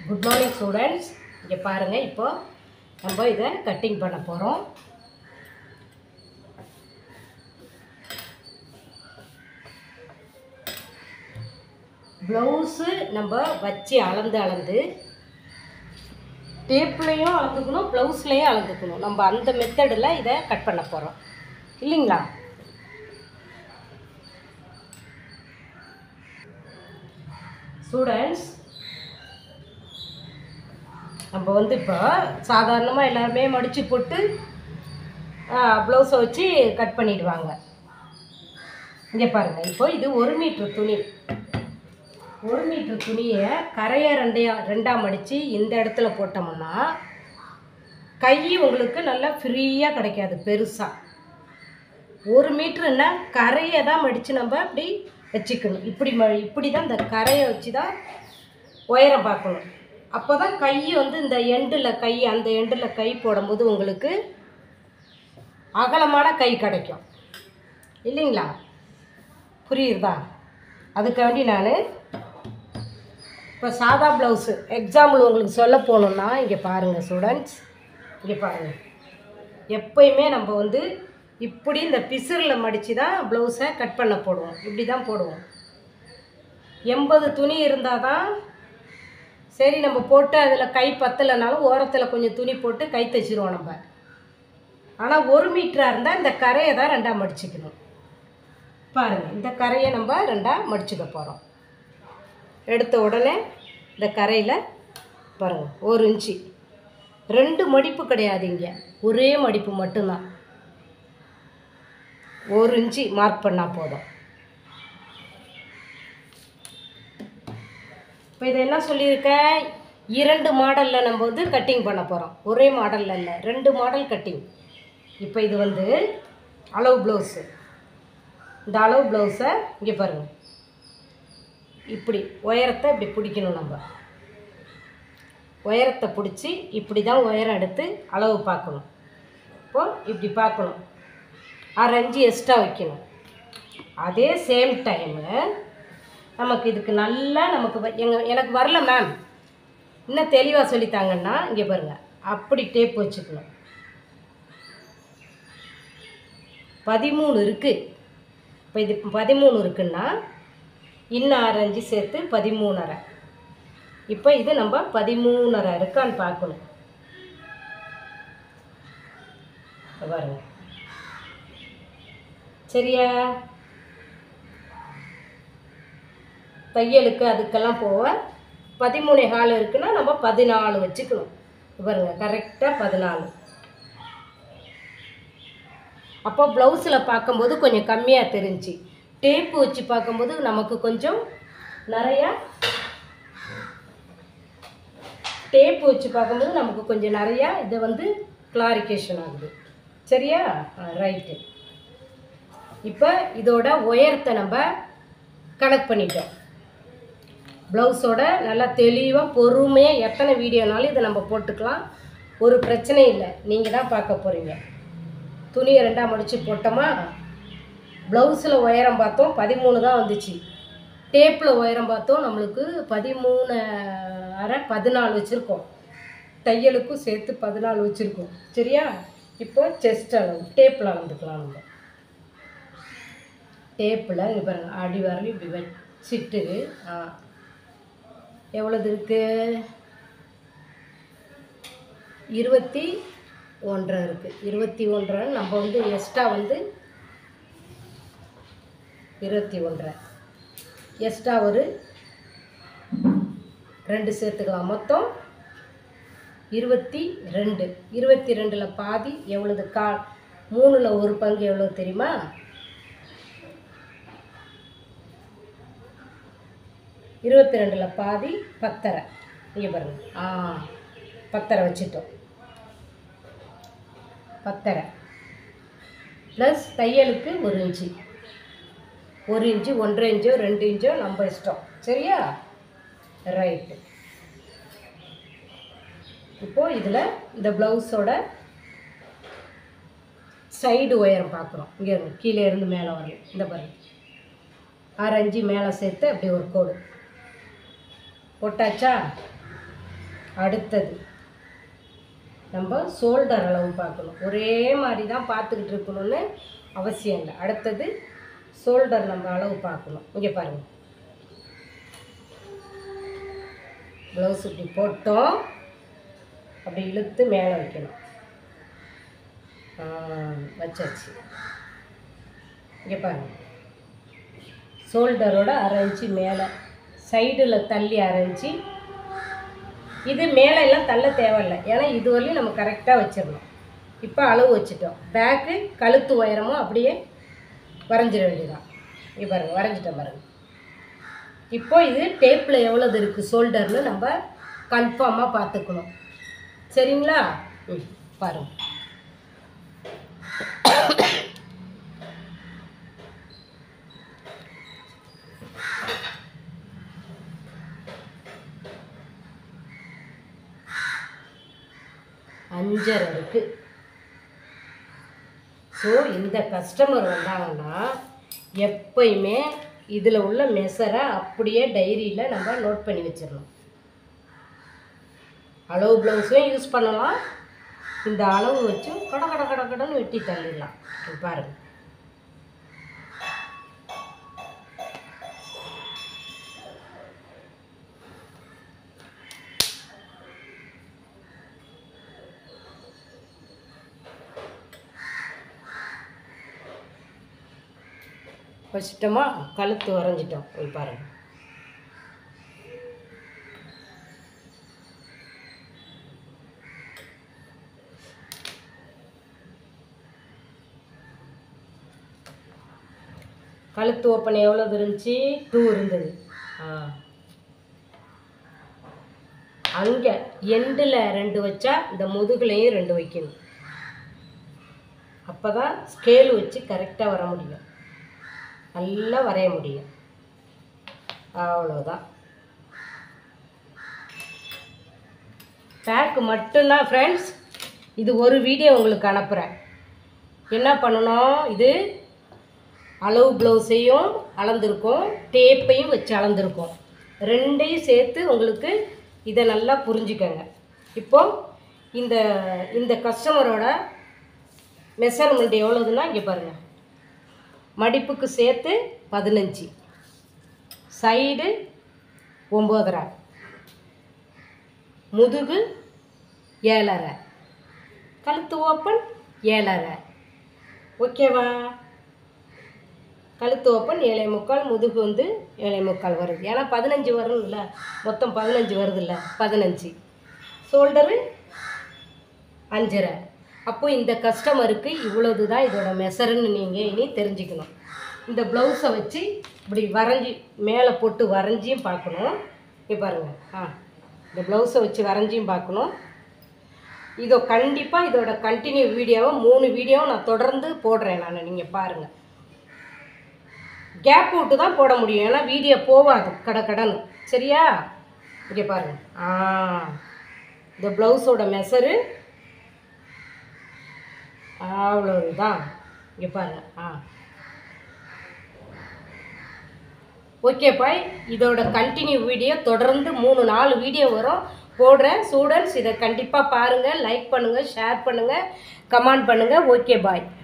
Good morning students. இங்கே பாருங்கள், இப்போ நம்ம இதை கட்டிங் பண்ண போகிறோம். ப்ளவுஸு நம்ம வச்சு அளந்து டேப்லேயும் அளந்துக்கணும், ப்ளவுஸ்லேயும் அளந்துக்கணும். நம்ம அந்த மெத்தடில் இதை கட் பண்ண போகிறோம் இல்லைங்களா? ஸ்டூடெண்ட்ஸ், நம்ம வந்து இப்போ சாதாரணமாக எல்லாருமே மடித்து போட்டு ப்ளவுஸை வச்சு கட் பண்ணிடுவாங்க. இங்கே பாருங்கள், இப்போ இது 1 மீட்டர் துணி. 1 மீட்டர் துணியை கரையை ரெண்டாக மடித்து இந்த இடத்துல போட்டோம்னா கை உங்களுக்கு நல்லா ஃப்ரீயாக கிடைக்காது. பெருசாக 1 மீட்டருன்னா கரையை தான் மடித்து நம்ம அப்படி வச்சுக்கணும். இப்படி தான் இந்த கரையை வச்சு தான் உயரம் பார்க்கணும். அப்போ தான் கை வந்து இந்த எண்டில் கை, அந்த எண்டில் கை போடும்போது உங்களுக்கு அகலமான கை கிடைக்கும் இல்லைங்களா? புரியுதா? அதுக்காண்டி நான் இப்போ சாதா ப்ளவுஸு எக்ஸாம்பிள் உங்களுக்கு சொல்ல போகணுன்னா இங்கே பாருங்கள் ஸ்டூடெண்ட்ஸ், இங்கே பாருங்கள். எப்போயுமே நம்ம வந்து இப்படி இந்த பிசுறில் மடித்து தான் ப்ளவுஸை கட் பண்ண போடுவோம். இப்படி தான் போடுவோம். 80 துணி இருந்தால் தான் சரி, நம்ம போட்டு அதில் கை பத்தலைனாலும் ஓரத்தில் கொஞ்சம் துணி போட்டு கை தைச்சிருவோம் நம்ம. ஆனால் 1 மீட்டராக இருந்தால் இந்த கரையை தான் ரெண்டாக மடிச்சுக்கணும். பாருங்கள், இந்த கரையை நம்ம ரெண்டாக மடிச்சுக்க போகிறோம். எடுத்த உடனே இந்த கரையில் பாருங்கள் 1 இன்ச்சு, 2 மடிப்பு கிடையாது, இங்கே ஒரே மடிப்பு மட்டும்தான். 1 இன்ச்சு மார்க் பண்ணால் போதும். இப்போ இதை என்ன சொல்லியிருக்கேன், 2 மாடலில் நம்ம வந்து கட்டிங் பண்ண போகிறோம். ஒரே மாடலில் இல்லை, 2 மாடல் கட்டிங். இப்போ இது வந்து அளவு ப்ளவுஸு. இந்த அளவு ப்ளவுஸை இங்கே பாருங்கள், இப்படி உயரத்தை இப்படி பிடிக்கணும். நம்ம உயரத்தை பிடிச்சி இப்படி தான் உயரம் எடுத்து அளவு பார்க்கணும். இப்போது இப்படி பார்க்கணும், 1/2 இன்ச்சு எக்ஸ்ட்ரா வைக்கணும். அதே சேம் டைமு நமக்கு இதுக்கு நல்லா எனக்கு வரல மேம், இன்னும் தெளிவாக சொல்லித்தாங்கன்னா இங்கே பாருங்கள், அப்படி டேப் வச்சுக்கணும். 13 இருக்குது. இப்போ இது 13 இருக்குன்னா இன்னும் 1/2 இன்ச்சு சேர்த்து 13.5. இப்போ இது நம்ம 13.5 இருக்கான்னு பார்க்கணும். பாருங்க, சரியா? தையலுக்கு அதுக்கெல்லாம் போக 13.25 இருக்குன்னா நம்ம 14 வச்சுக்கணும். பாருங்க, கரெக்டாக 14. அப்போ ப்ளவுஸில் பார்க்கும்போது கொஞ்சம் கம்மியாக தெரிஞ்சு, டேப்பு வச்சு பார்க்கும்போது நமக்கு கொஞ்சம் நிறையா, டேப்பு வச்சு பார்க்கும்போது நமக்கு கொஞ்சம் நிறையா இதை வந்து கிளாரிஃபிகேஷன் ஆகுது. சரியா? ரைட்டு. இப்போ இதோட உயரத்தை நம்ம கனெக்ட் பண்ணிட்டோம். ப்ளவுஸோட நல்லா தெளிவாக பொறுமையாக எத்தனை வீடியோனாலும் இதை நம்ம போட்டுக்கலாம், ஒரு பிரச்சனை இல்லை. நீங்கள் தான் பார்க்க போகிறீங்க. துணியை ரெண்டாக மடித்து போட்டோமா, ப்ளவுஸில் உயரம் பார்த்தோம் 13 தான் வந்துச்சு. டேப்பில் உயரம் பார்த்தோம் நம்மளுக்கு 13.5 14 வச்சுருக்கோம். தையலுக்கும் சேர்த்து 14 வச்சுருக்கோம். சரியா? இப்போ செஸ்ட் அளவு டேப்பில் அளந்துக்கலாம். நம்ம டேப்பில் இங்கே பாருங்கள், அடி வரலையும் இப்படி வச்சுட்டு எவ்வளோது இருக்குது, 21.5 இருக்குது. 21.5 நம்ம வந்து எக்ஸ்ட்ரா வந்து 21.5 எக்ஸ்ட்ரா ஒரு 2 சேர்த்துக்கலாம். மொத்தம் 22. 22ல் பாதி எவ்வளோது, 3ல் 1 பங்கு எவ்வளோ தெரியுமா? 22ல் பாதி 10.5. இங்கே பாருங்கள், 10.5 வச்சுட்டோம். 10.5 ப்ளஸ் தையலுக்கு 1 இன்ச்சு, 1 இன்ச்சு 1.5 இன்ச்சோ 2 இன்ச்சோ நம்ம இஷ்டம். சரியா? ரைட்டு. இப்போது இதில் இந்த ப்ளவுஸோட சைடு உயரம் பார்க்குறோம். இங்கே கீழே இருந்து மேலே வரும். இந்த பாருங்கள், 1/2 இன்ச்சு மேலே சேர்த்து அப்படி ஒரு கோடு போட்டாச்சா? அடுத்தது நம்ம ஷோல்டர் அளவு பார்க்கணும். ஒரே மாதிரி தான் பார்த்துக்கிட்டு இருக்கணும்னு அவசியம் இல்லை. அடுத்தது ஷோல்டர் நம்ம அளவு பார்க்கணும். இங்கே பாருங்கள், ப்ளவுஸ் இப்படி போட்டோம், அப்படி இழுத்து மேலே வைக்கணும். வச்சாச்சு. இங்கே பாருங்கள், ஷோல்டரோட 1/2 இன்ச்சு மேலே சைடில் தள்ளி 1/2 இன்ச்சு. இது மேலே எல்லாம் தள்ள தேவையில்லை, ஏன்னா இது வரையும் நம்ம கரெக்டாக வச்சிடணும். இப்போ அளவு வச்சுட்டோம். பேக்கு கழுத்து உயரமும் அப்படியே வரைஞ்சிட வேண்டியதான். இங்கே பாருங்கள், வரைஞ்சிட்டோம் பாருங்கள். இப்போ இது டேப்பில் எவ்வளோது இருக்குது ஷோல்டர்னு நம்ம கன்ஃபார்மாக பார்த்துக்கணும். சரிங்களா? பாருங்கள். அஞ்சரை இருக்குது. ஸோ இந்த கஸ்டமர் வந்தாங்கன்னா எப்பயுமே இதில் உள்ள மெஷரை அப்படியே டைரியில் நம்ம நோட் பண்ணி வச்சிடணும். அளவு ப்ளவுஸும் யூஸ் பண்ணலாம், இந்த அளவு வச்சு கடன்னு வெட்டி தள்ளிடலாம். பாருங்கள், வச்சிட்டோமா, கழுத்து வரைஞ்சிட்டோம். பாருங்கள், கழுத்து ஓப்பன் எவ்வளவு இருந்துச்சு? 2 இருந்தது. அங்கே எண்டில் 2 வச்சா இந்த முதுகுலையும் 2 வைக்கணும். அப்போ தான் ஸ்கேல் வச்சு கரெக்டாக வர முடியும், நல்லா வரைய முடியும். அவ்வளோதான். பேக்கு மட்டும்தான் ஃப்ரெண்ட்ஸ். இது ஒரு வீடியோ உங்களுக்கு அனுப்புகிறேன். என்ன பண்ணணும், இது அளவு ப்ளவுஸையும் அளந்திருக்கோம், டேப்பையும் வச்சு அளந்திருக்கோம். ரெண்டையும் சேர்த்து உங்களுக்கு இதை நல்லா புரிஞ்சுக்கங்க. இப்போது இந்த கஸ்டமரோட மெஷர்மெண்ட் எவ்வளோதுன்னா இங்கே பாருங்கள், மடிப்புக்கு சேர்த்து 15, சைடு 9.5, முதுகு 7.5, கழுத்து ஓப்பன் 7.5. ஓகேவா? கழுத்து ஓப்பன் 7.75, முதுகு வந்து 7.75 வருது. ஏன்னா 15 வரும்ல, மொத்தம் 15 வருதுல்ல, 15. ஷோல்டரு 5.5. அப்போ இந்த கஸ்டமருக்கு இவ்வளவு தான் இதோட மெஷர்னு நீங்கள் இனி தெரிஞ்சுக்கணும். இந்த ப்ளவுஸை வச்சு இப்படி வரைஞ்சி மேலே போட்டு வரைஞ்சியும் பார்க்கணும். இங்கே பாருங்கள், இந்த ப்ளவுஸை வச்சு வரைஞ்சியும் பார்க்கணும். இதோ கண்டிப்பாக இதோட கண்டினியூ வீடியோவை 3 வீடியோவும் நான் தொடர்ந்து போடுறேன். நீங்கள் பாருங்கள், கேப் விட்டு தான் போட முடியும், ஏன்னா வீடியோ போகாது கடன்னு. சரியா? இங்கே பாருங்கள், இந்த ப்ளவுஸோட மெஷரு அவ்வளவுதான். இங்கே பாருங்கள். ஓகேப்பா, இதோட கண்டினியூ வீடியோ தொடர்ந்து 3-4 வீடியோ வரும் போடுறேன். ஸ்டூடெண்ட்ஸ் இதை கண்டிப்பாக பாருங்கள், லைக் பண்ணுங்கள், ஷேர் பண்ணுங்கள், கமெண்ட் பண்ணுங்கள். ஓகே, பாய்.